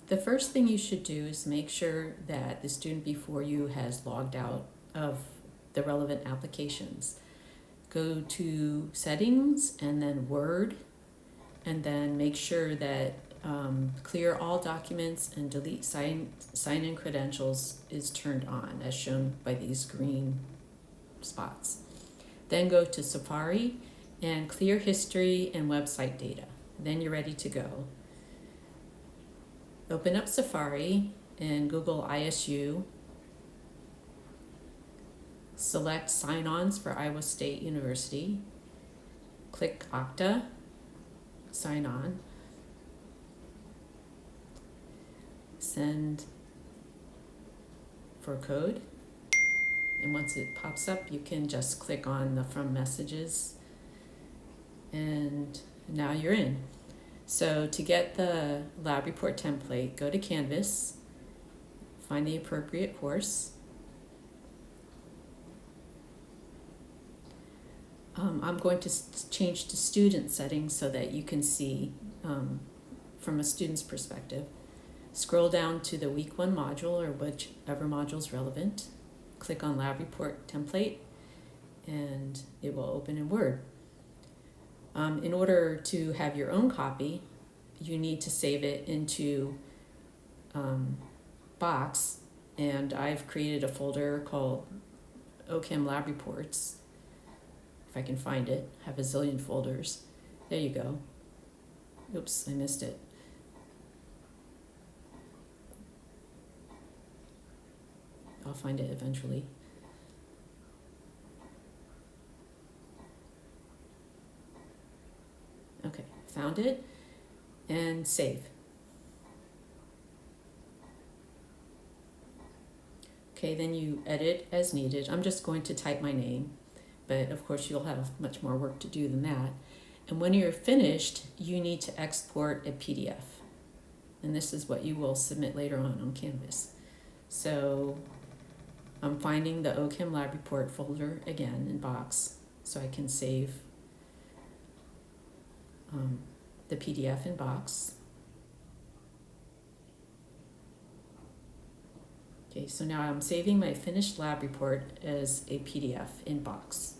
The first thing you should do is make sure that the student before you has logged out of the relevant applications. Go to Settings and then Word, and then make sure that Clear all documents and delete sign-in credentials is turned on, as shown by these green spots. Then go to Safari and clear history and website data. Then you're ready to go. Open up Safari and Google ISU. Select sign-ons for Iowa State University. Click Okta, sign on. Send for code. And once it pops up, you can just click on the From Messages, and now you're in. So to get the lab report template, go to Canvas, find the appropriate course. I'm going to change to student settings so that you can see from a student's perspective. Scroll down to the week 1 module, or whichever module is relevant. Click on Lab Report Template, and it will open in Word. In order to have your own copy, you need to save it into Box, and I've created a folder called OChem Lab Reports. If I can find it, I have a zillion folders. There you go. Oops, I missed it. I'll find it eventually. Okay, found it, and save. Okay, then you edit as needed. I'm just going to type my name, but of course you'll have much more work to do than that. And when you're finished, you need to export a PDF. And this is what you will submit later on Canvas. So I'm finding the OChem Lab Report folder again in Box, so I can save the PDF in Box. Okay, so now I'm saving my finished lab report as a PDF in Box.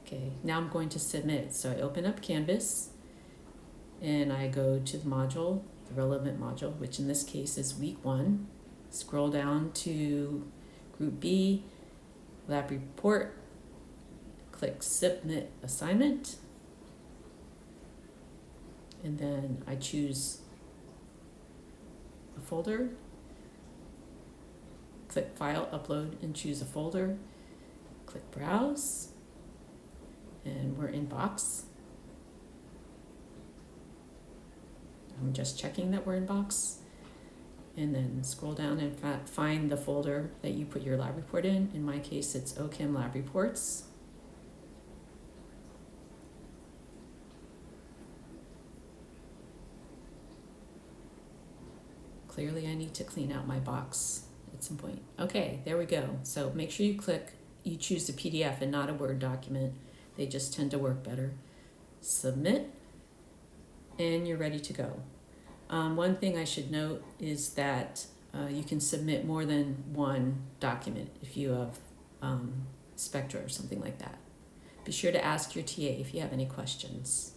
Okay, now I'm going to submit. So I open up Canvas and I go to the module, the relevant module, which in this case is week 1. Scroll down to Group B, Lab Report, click Submit Assignment, and then I choose a folder, click File, Upload, and choose a folder, click Browse, and we're in Box. I'm just checking that we're in Box. And then scroll down and find the folder that you put your lab report in. In my case, it's OChem Lab Reports. Clearly, I need to clean out my box at some point. Okay, there we go. So make sure you choose the PDF and not a Word document. They just tend to work better. Submit, and you're ready to go. One thing I should note is that you can submit more than one document if you have Spectra or something like that. Be sure to ask your TA if you have any questions.